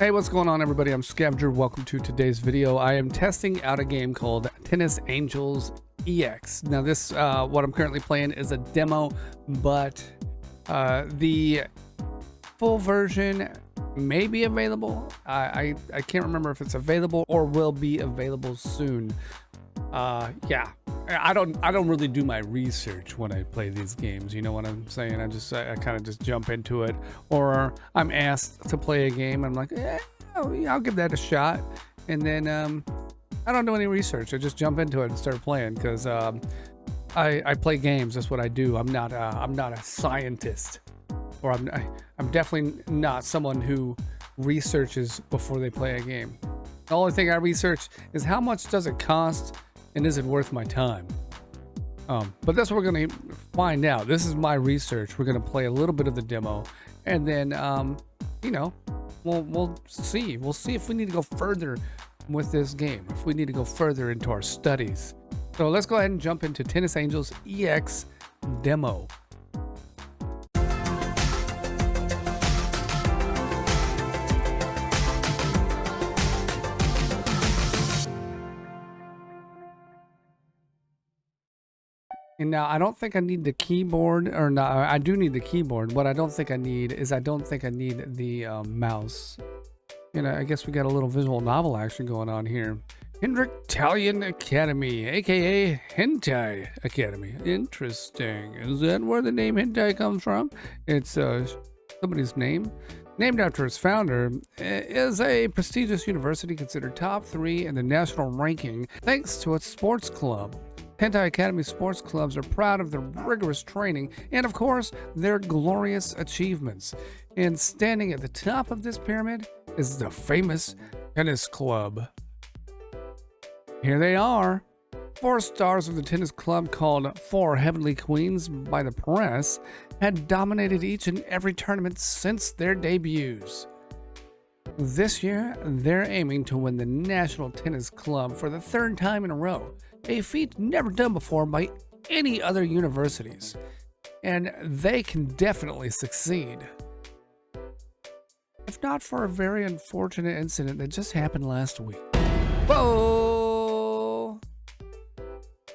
Hey, what's going on, everybody? I'm Scavenger. Welcome to today's video. I am testing out a game called Tennis Angels EX. Now this, what I'm currently playing is a demo, but the full version may be available. I can't remember if it's available or will be available soon. Yeah, I don't really do my research when I play these games. You know what I'm saying? I kind of just jump into it, or I'm asked to play a game. I'm like, I'll give that a shot, and then I don't do any research. I just jump into it and start playing because I play games. That's what I do. I'm not a scientist, or I'm definitely not someone who researches before they play a game. The only thing I research is how much does it cost. And is it worth my time? But that's what we're gonna find out. This is my research. We're gonna play a little bit of the demo, and then you know, we'll see. We'll see if we need to go further with this game. If we need to go further into our studies. So let's go ahead and jump into Tennis Angels EX demo. And now I don't think I need the keyboard, or no, I do need the keyboard. What I don't think I need is the mouse. You know, I guess we got a little visual novel action going on here. Italian Academy, aka Hentai Academy. Interesting. Is that where the name Hentai comes from? It's somebody's name. Named after its founder, is a prestigious university considered top 3 in the national ranking thanks to its sports club. Hentai Academy sports clubs are proud of their rigorous training and, of course, their glorious achievements. And standing at the top of this pyramid is the famous tennis club. Here they are. 4 stars of the tennis club, called 4 Heavenly Queens by the press, had dominated each and every tournament since their debuts. This year, they're aiming to win the National Tennis Club for the 3rd time in a row, a feat never done before by any other universities, and they can definitely succeed. If not for a very unfortunate incident that just happened last week. Whoa!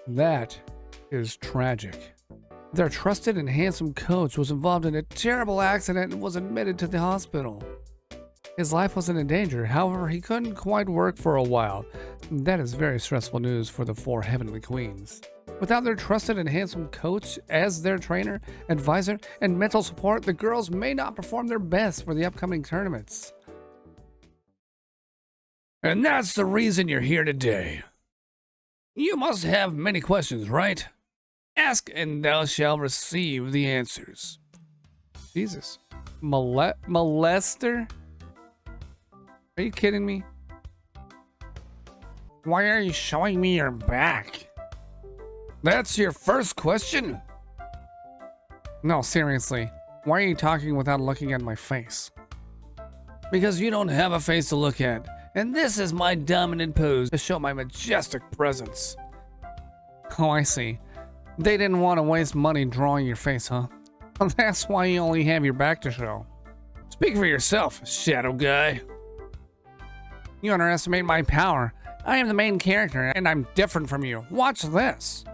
That is tragic. Their trusted and handsome coach was involved in a terrible accident and was admitted to the hospital. His life wasn't in danger, however, he couldn't quite work for a while. That is very stressful news for the 4 Heavenly Queens. Without their trusted and handsome coach as their trainer, advisor, and mental support, the girls may not perform their best for the upcoming tournaments. And that's the reason you're here today. You must have many questions, right? Ask and thou shalt receive the answers. Jesus. Molester? Are you kidding me? Why are you showing me your back? That's your first question? No, seriously. Why are you talking without looking at my face? Because you don't have a face to look at, and this is my dominant pose to show my majestic presence. Oh, I see. They didn't want to waste money drawing your face, huh? That's why you only have your back to show. Speak for yourself, shadow guy. You underestimate my power. I am the main character, and I'm different from you. Watch this.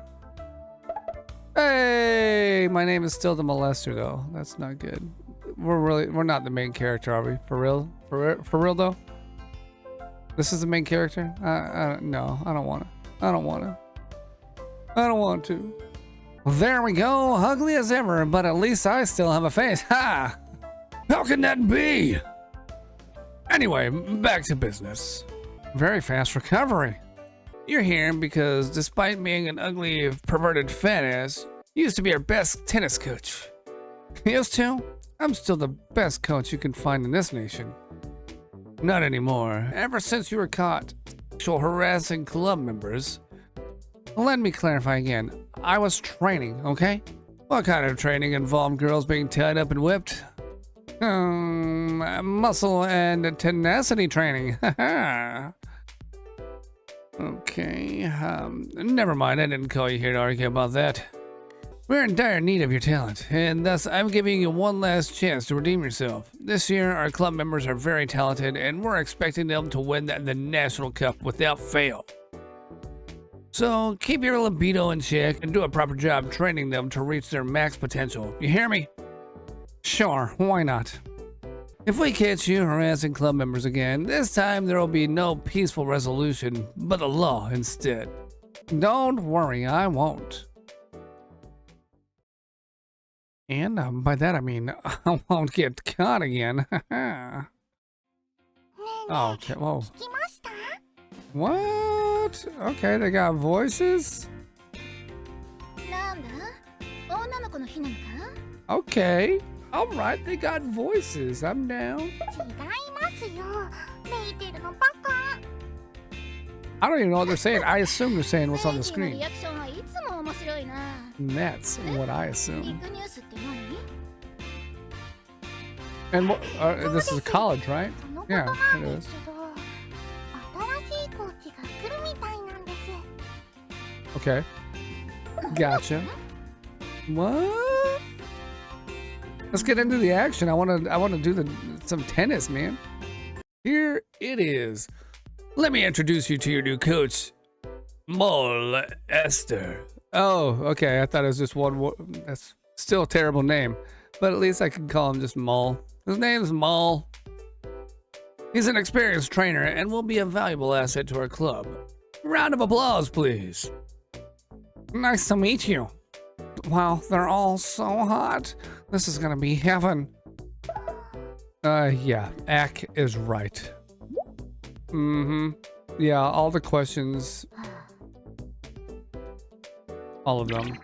Hey, my name is still the molester, though. That's not good. We're not the main character, are we? For real? For real, though? This is the main character? No, I don't want to. I don't want to. Well, there we go. Ugly as ever, but at least I still have a face. Ha! How can that be? Anyway, back to business. Very fast recovery. You're here because despite being an ugly, perverted fat ass, you used to be our best tennis coach. Used to? I'm still the best coach you can find in this nation. Not anymore. Ever since you were caught sexual harassing club members. Let me clarify again. I was training, okay? What kind of training involved girls being tied up and whipped? Muscle and tenacity training. Okay, never mind. I didn't call you here to argue about that. We're in dire need of your talent, and thus I'm giving you one last chance to redeem yourself. This year, our club members are very talented, and we're expecting them to win the National Cup without fail. So keep your libido in check and do a proper job training them to reach their max potential. You hear me? Sure, why not? If we catch you harassing club members again, this time there will be no peaceful resolution, but the law instead. Don't worry, I won't. And by that I mean I won't get caught again. Okay, whoa. What? Okay, they got voices? Okay. Alright, they got voices. I'm down. I don't even know what they're saying. I assume they're saying what's on the screen. That's what I assume. And what, this is a college, right? Yeah, it is. Okay. Gotcha. What? Let's get into the action. I wanna do some tennis, man. Here it is. Let me introduce you to your new coach, Mol Esther. Oh, okay. I thought it was just one. That's still a terrible name, but at least I can call him just Mol. His name's Mol. He's an experienced trainer and will be a valuable asset to our club. Round of applause, please. Nice to meet you. Wow, they're all so hot. This is gonna be heaven. Yeah, Ak is right. Yeah, all the questions. All of them.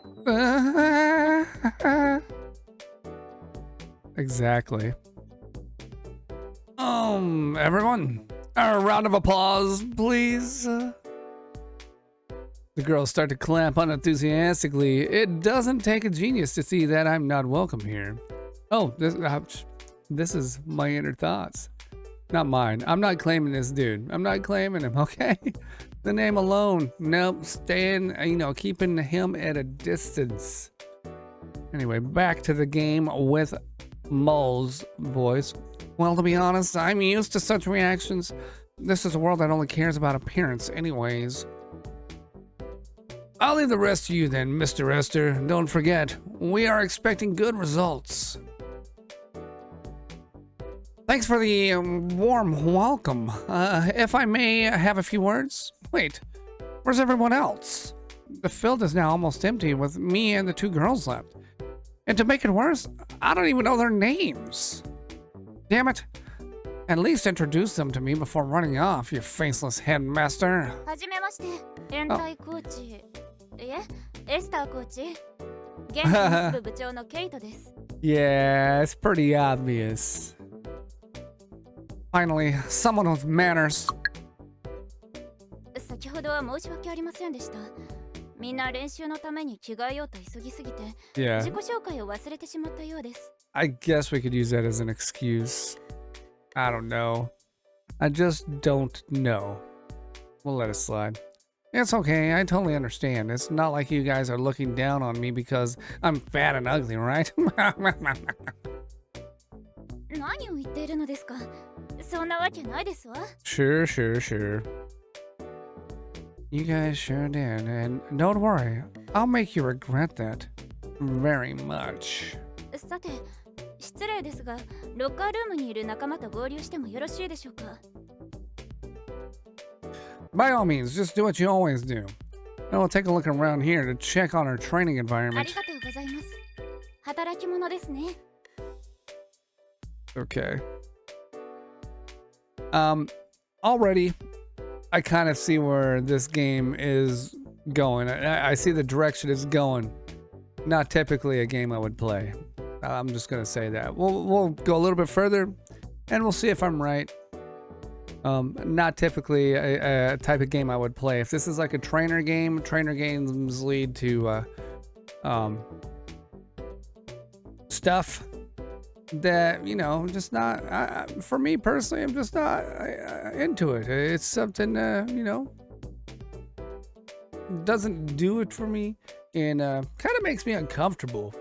Exactly. Everyone, a round of applause, please. The girls start to clap unenthusiastically. It doesn't take a genius to see that I'm not welcome here. Oh, this is my inner thoughts. Not mine. I'm not claiming this dude. I'm not claiming him, okay? The name alone. Nope, staying, keeping him at a distance. Anyway, back to the game with Mol's voice. Well, to be honest, I'm used to such reactions. This is a world that only cares about appearance anyways. I'll leave the rest to you then, Mr. Esther. Don't forget, we are expecting good results. Thanks for the warm welcome. If I may have a few words? Wait, where's everyone else? The field is now almost empty with me and the two girls left. And to make it worse, I don't even know their names. Damn it. At least introduce them to me before running off, you faceless headmaster. Yeah, it's pretty obvious. Finally, someone with manners. Yeah. I guess we could use that as an excuse. I don't know. I just don't know. We'll let it slide. It's okay, I totally understand. It's not like you guys are looking down on me because I'm fat and ugly, right? Sure. You guys sure did, and don't worry, I'll make you regret that very much. By all means, just do what you always do. And we'll take a look around here to check on our training environment. Okay. Already, I kind of see where this game is going. I see the direction it's going. Not typically a game I would play. I'm just gonna say that. We'll go a little bit further, and we'll see if I'm right. Not typically a type of game I would play. If this is like a trainer game, trainer games lead to stuff that, just not, for me personally, I'm just not into it. It's something, doesn't do it for me. and kind of makes me uncomfortable.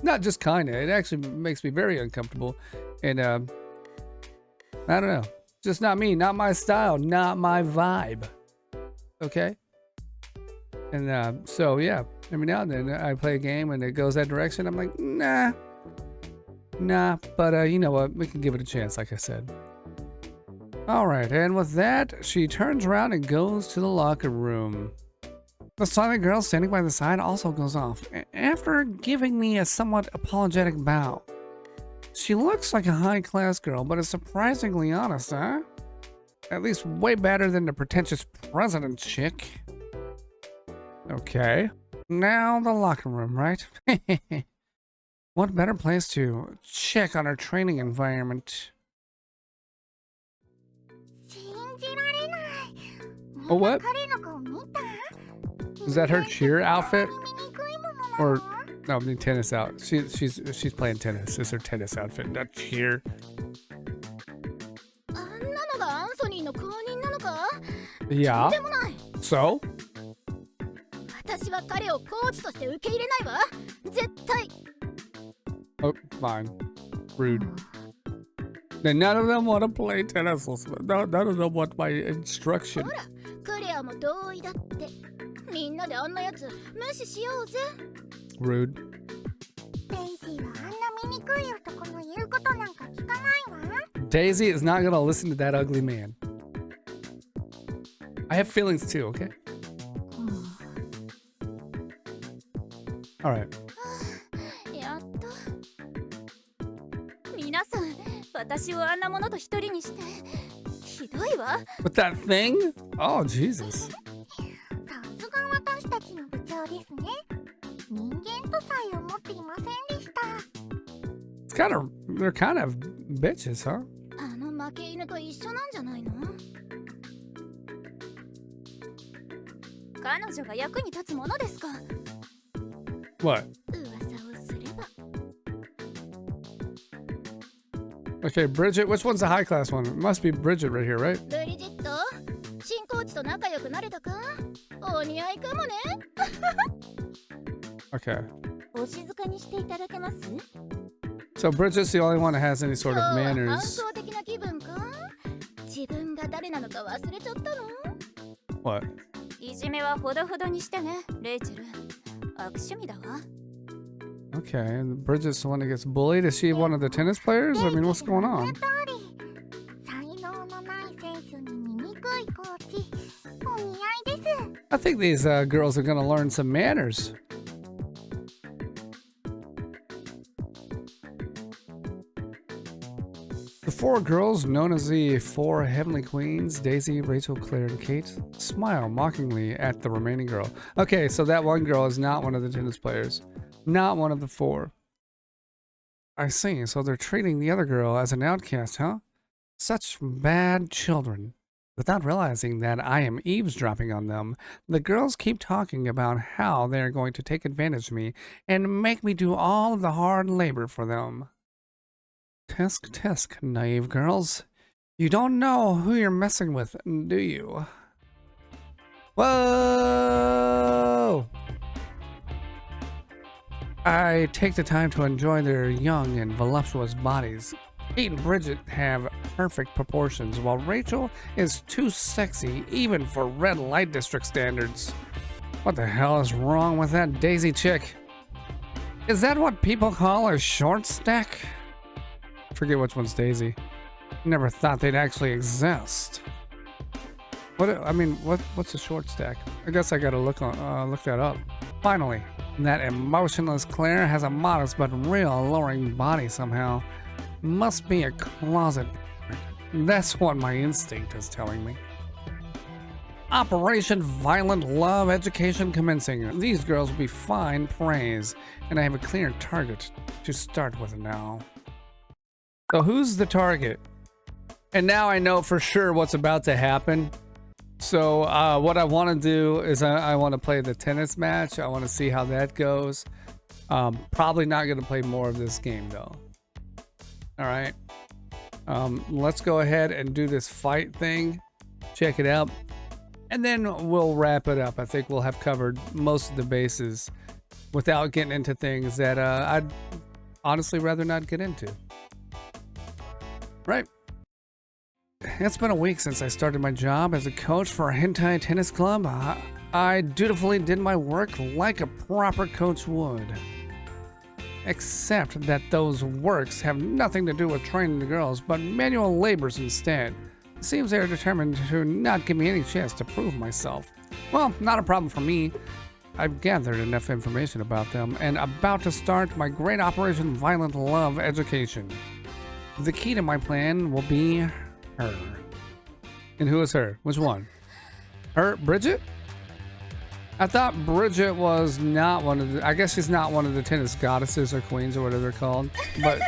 Not just kind of, it actually makes me very uncomfortable. And I don't know, just not me, not my style, not my vibe. Okay. And so yeah, every now and then I play a game and it goes that direction. I'm like, nah. But you know what? We can give it a chance, like I said. All right, and with that, she turns around and goes to the locker room. The silent girl standing by the side also goes off, after giving me a somewhat apologetic bow. She looks like a high-class girl, but is surprisingly honest, huh? At least way better than the pretentious president chick. Okay. Now the locker room, right? What better place to check on her training environment? Oh, what? Is that her cheer outfit? Or no, I mean tennis out. She's playing tennis. It's her tennis outfit, not cheer. Yeah. So? Oh, fine. Rude. Then none of them want to play tennis. None of them want my instruction. Rude. Daisy is not gonna listen to that ugly man. I have feelings too, okay? Alright. With that thing? Oh, Jesus. It's kind of, they're kind of bitches, huh? What? Okay, Bridget. Which one's the high class one? It must be Bridget right here, right? Okay. So Bridget's the only one that has any sort of manners. What? Okay, and Bridget's the one that gets bullied. Is she one of the tennis players? I mean, what's going on? I think these girls are gonna learn some manners. The four girls, known as the four heavenly queens, Daisy, Rachel, Claire, and Kate, smile mockingly at the remaining girl. Okay, so that one girl is not one of the tennis players. Not one of the four. I see, so they're treating the other girl as an outcast, huh? Such bad children. Without realizing that I am eavesdropping on them, the girls keep talking about how they're going to take advantage of me and make me do all of the hard labor for them. Tisk tisk, naive girls. You don't know who you're messing with, do you? Whoa! I take the time to enjoy their young and voluptuous bodies. Kate and Bridget have perfect proportions, while Rachel is too sexy even for red light district standards. What the hell is wrong with that Daisy chick? Is that what people call a short stack? I forget which one's Daisy. Never thought they'd actually exist. What's a short stack? I guess I gotta look that up. Finally, that emotionless Claire has a modest but real alluring body somehow. Must be a closet. That's what my instinct is telling me. Operation Violent Love Education commencing. These girls will be fine praise, and I have a clear target to start with now. So who's the target? And now I know for sure what's about to happen. So what I want to do is I want to play the tennis match. I want to see how that goes. Probably not going to play more of this game though. All right. Let's go ahead and do this fight thing. Check it out. And then we'll wrap it up. I think we'll have covered most of the bases without getting into things that I'd honestly rather not get into. Right. It's been a week since I started my job as a coach for a hentai tennis club. I dutifully did my work like a proper coach would. Except that those works have nothing to do with training the girls, but manual labors instead. It seems they are determined to not give me any chance to prove myself. Well, not a problem for me. I've gathered enough information about them and about to start my great Operation Violent Love education. The key to my plan will be her. And who is her? Which one? Her? Bridget? I thought Bridget was not one of the... I guess she's not one of the tennis goddesses or queens or whatever they're called. But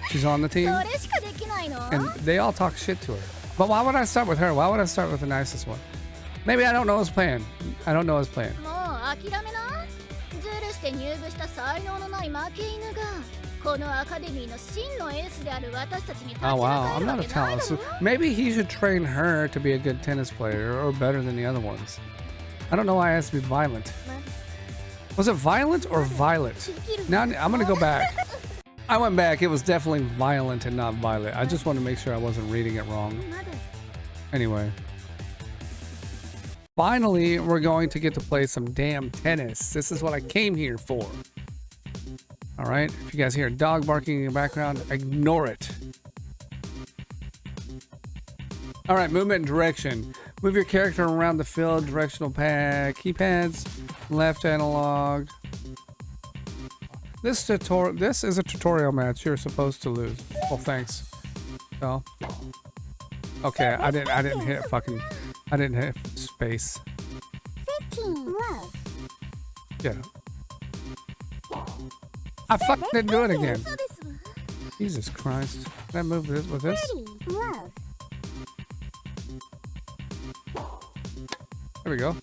she's on the team. And they all talk shit to her. But why would I start with her? Why would I start with the nicest one? Maybe I don't know his plan. I don't know his plan. Oh wow, I'm not a talent. So maybe he should train her to be a good tennis player or better than the other ones. I don't know why it has to be violent. Was it violent or violet? Now I'm gonna go back. I went back. It was definitely violent and not violet. I just want to make sure I wasn't reading it wrong. Anyway. Finally, we're going to get to play some damn tennis. This is what I came here for. All right. If you guys hear a dog barking in the background, ignore it. All right. Movement and direction. Move your character around the field. Directional pad. Keypads. Left analog. This is a tutorial match. You're supposed to lose. Well, thanks. Oh. Okay. I didn't hit fucking. I didn't hit space. 15 love. Yeah. I fucking didn't do it again. Jesus Christ. Can I move this with this? 30 love. There we go.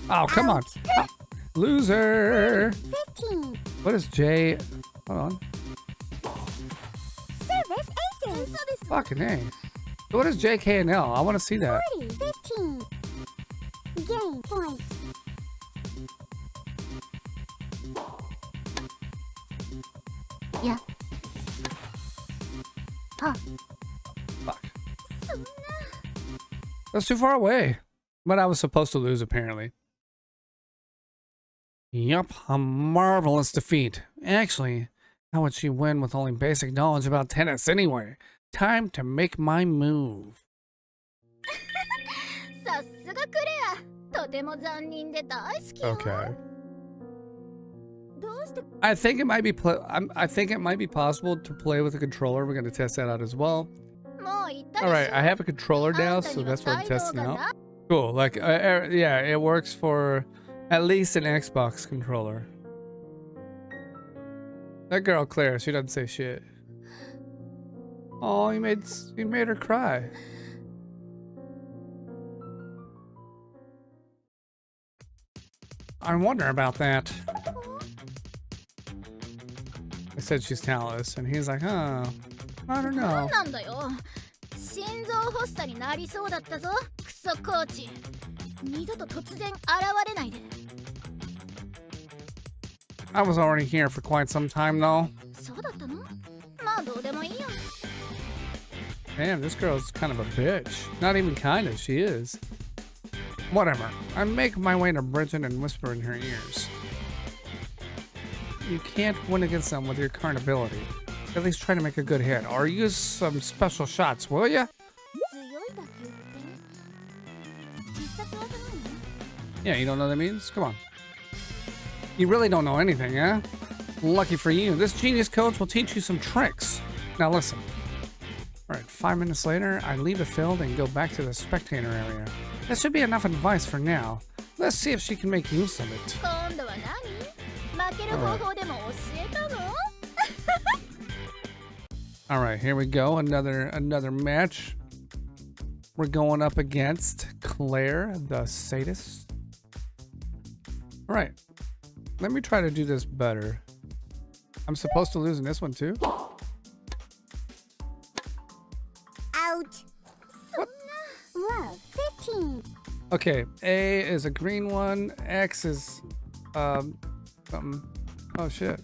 Oh, come on. Loser. 15. What is J? Hold on. Service aces. Fucking A. What is J, K, and L? I want to see that. 40. 15. Game point. Yeah. Huh. Fuck. That's too far away. But I was supposed to lose, apparently. Yup, a marvelous defeat. Actually, how would she win with only basic knowledge about tennis anyway? Time to make my move. Okay. I think it might be I think it might be possible to play with a controller. We're gonna test that out as well. All right, I have a controller now, so that's what I'm testing out. Cool. Like, yeah, it works for at least an Xbox controller. That girl Claire, she doesn't say shit. Oh, you made her cry. I wonder about that. I said she's talentless, and he's like, huh, I don't know. I was already here for quite some time, though. Damn, this girl's kind of a bitch. Not even kind of, she is. Whatever. I make my way to Bridget and whisper in her ears. You can't win against them with your current ability. At least try to make a good hit, or use some special shots, will ya? Yeah, you don't know what that means? Come on. You really don't know anything, huh? Lucky for you, this genius coach will teach you some tricks. Now listen. Alright, 5 minutes later, I leave the field and go back to the spectator area. That should be enough advice for now. Let's see if she can make use of it. Alright, here we go. Another match. We're going up against Claire, the sadist. Alright. Let me try to do this better. I'm supposed to lose in this one too? Out. What? Love. 15. Okay, A is a green one. X is Something. Oh shit.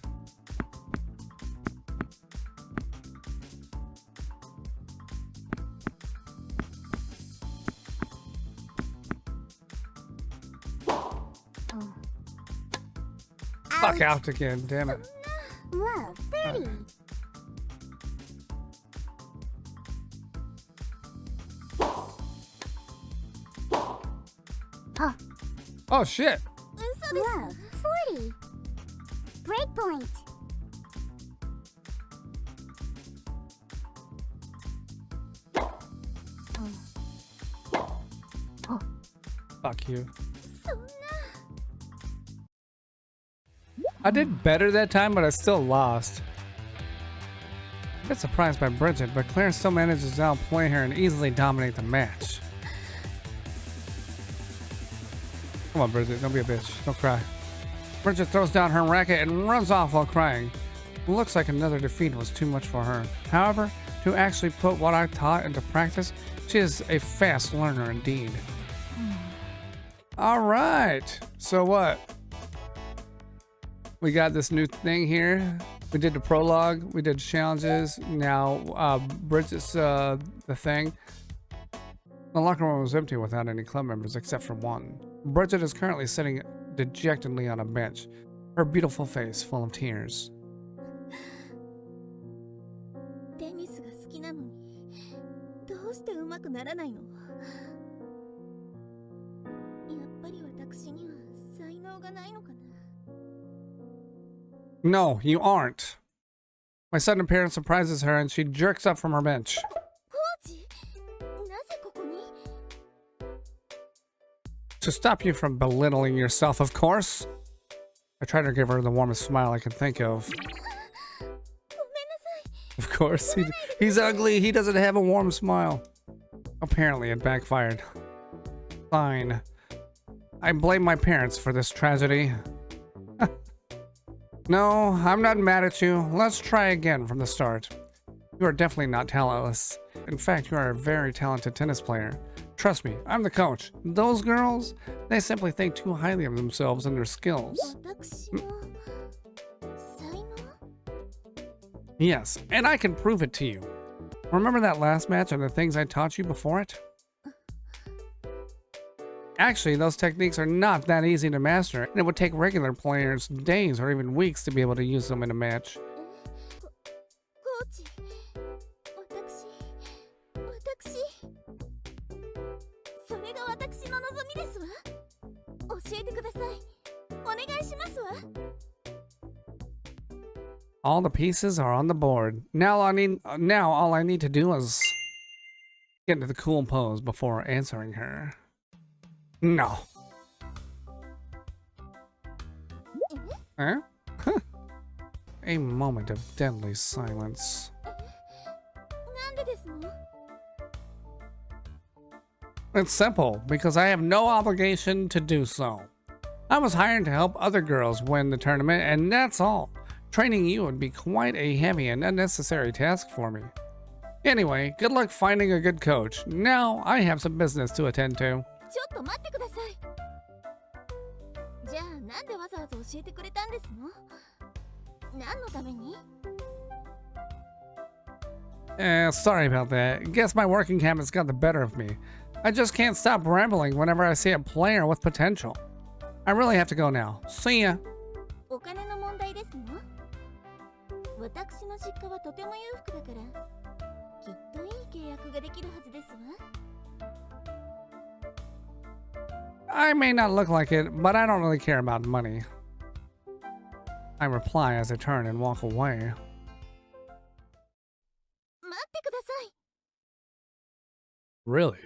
Fuck out again, damn it. Love, 30. Oh shit. Love, 40. Breakpoint. Fuck you. I did better that time, but I still lost. A bit surprised by Bridget, but Claire still manages to outplay her and easily dominate the match. Come on, Bridget, don't be a bitch. Don't cry. Bridget throws down her racket and runs off while crying. It looks like another defeat was too much for her. However, to actually put what I taught into practice, she is a fast learner indeed. All right, so what? We got this new thing here. We did the prologue, we did challenges. Now, Bridget's the thing. The locker room was empty without any club members except for one. Bridget is currently sitting dejectedly on a bench, her beautiful face full of tears. No, you aren't. My sudden appearance surprises her and she jerks up from her bench. To stop you from belittling yourself, of course. I tried to give her the warmest smile I could think of. Of course, he's ugly. He doesn't have a warm smile. Apparently, it backfired. Fine. I blame my parents for this tragedy. No, I'm not mad at you. Let's try again from the start. You are definitely not talentless. In fact, you are a very talented tennis player. Trust me, I'm the coach. Those girls, they simply think too highly of themselves and their skills. Yes, and I can prove it to you. Remember that last match and the things I taught you before it? Actually, those techniques are not that easy to master, and it would take regular players days or even weeks to be able to use them in a match. All the pieces are on the board. Now all I need to do is get into the cool pose before answering her. No. Huh? A moment of deadly silence. It's simple, because I have no obligation to do so. I was hired to help other girls win the tournament, and that's all. Training you would be quite a heavy and unnecessary task for me. Anyway, good luck finding a good coach. Now I have some business to attend to. Sorry about that. Guess my working habits got the better of me. I just can't stop rambling whenever I see a player with potential. I really have to go now. See ya. I may not look like it, but I don't really care about money. I reply as I turn and walk away. Really?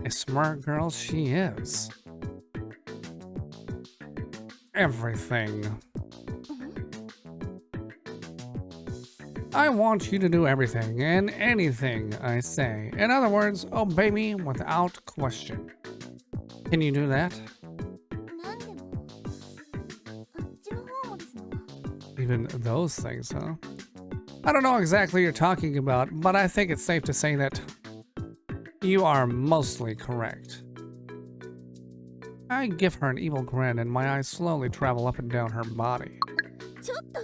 A smart girl she is. Everything. I want you to do everything and anything I say. In other words, obey me without question. Can you do that? Even those things, huh? I don't know exactly what you're talking about, but I think it's safe to say that you are mostly correct. I give her an evil grin and my eyes slowly travel up and down her body. ちょっと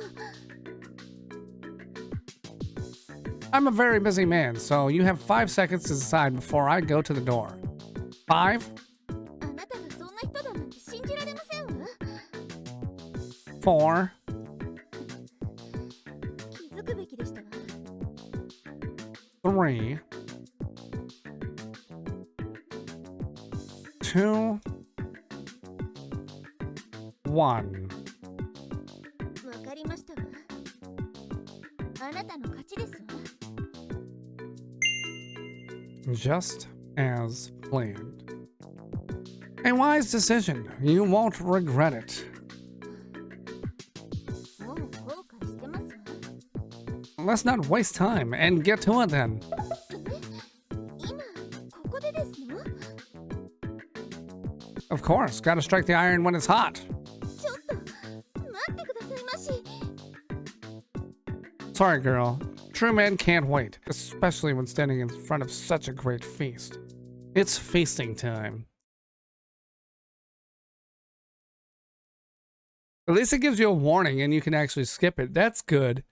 I'm a very busy man, so you have 5 seconds to decide before I go to the door. 5, あなたがそんな人だなんて信じられませんわ 4, 気づくべきでしたわ 3, 2, 1. わかりましたわあなたの勝ちですわ Just as planned. A wise decision. You won't regret it. もう後悔してますわ Let's not waste time and get to it then. 今ここでですの Of course, gotta strike the iron when it's hot. ちょっと待ってくださいまし Sorry, girl. True men can't wait, especially when standing in front of such a great feast. It's feasting time. At least it gives you a warning and you can actually skip it. That's good.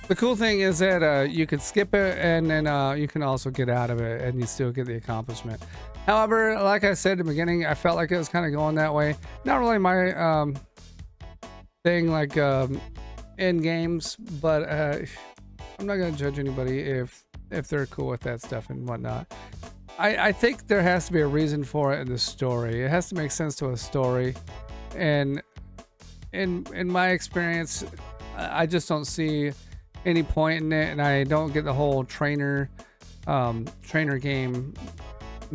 The cool thing is that you can skip it and then you can also get out of it and you still get the accomplishment. However, like I said in the beginning, I felt like it was kind of going that way. Not really my thing like in games, but I'm not gonna judge anybody if they're cool with that stuff and whatnot. I think there has to be a reason for it in the story. It has to make sense to a story, and in my experience, I just don't see any point in it, and I don't get the whole trainer game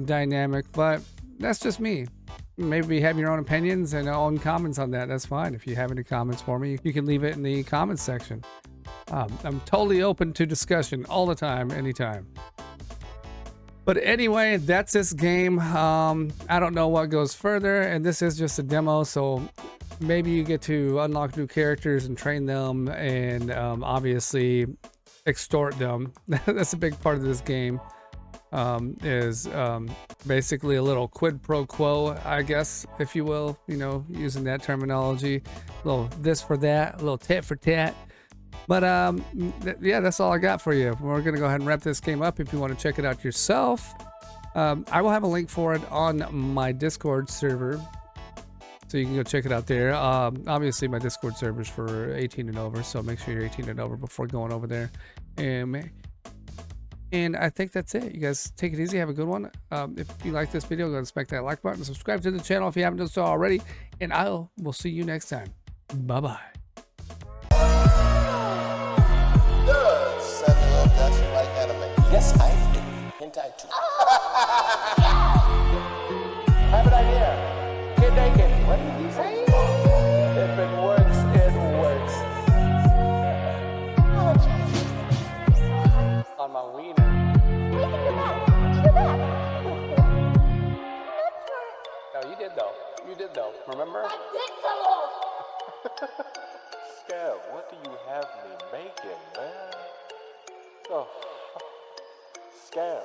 dynamic. But that's just me. Maybe you have your own opinions and own comments on that. That's fine. If you have any comments for me, you can leave it in the comments section. I'm totally open to discussion all the time, anytime. But anyway, that's this game. I don't know what goes further, and this is just a demo, so maybe you get to unlock new characters and train them and obviously extort them. That's a big part of this game. Is basically a little quid pro quo, I guess, if you will, you know, using that terminology. A little this for that, a little tit for tat. But yeah, that's all I got for you. We're gonna go ahead and wrap this game up. If you want to check it out yourself, I will have a link for it on my Discord server, so you can go check it out there. Obviously my Discord server is for 18 and over, so make sure you're 18 and over before going over there. And I think that's it. You guys take it easy. Have a good one. If you like this video, go and smack that like button. Subscribe to the channel if you haven't done so already. And we'll see you next time. Bye-bye. Does Samuel Jackson like anime? Yes, I do. Hentai too. I have an idea. Get naked. What did you say? If it works, it works. On my wiener. No, you did though. You did though. Remember? Scav, what do you have me making, man? Oh, Scav.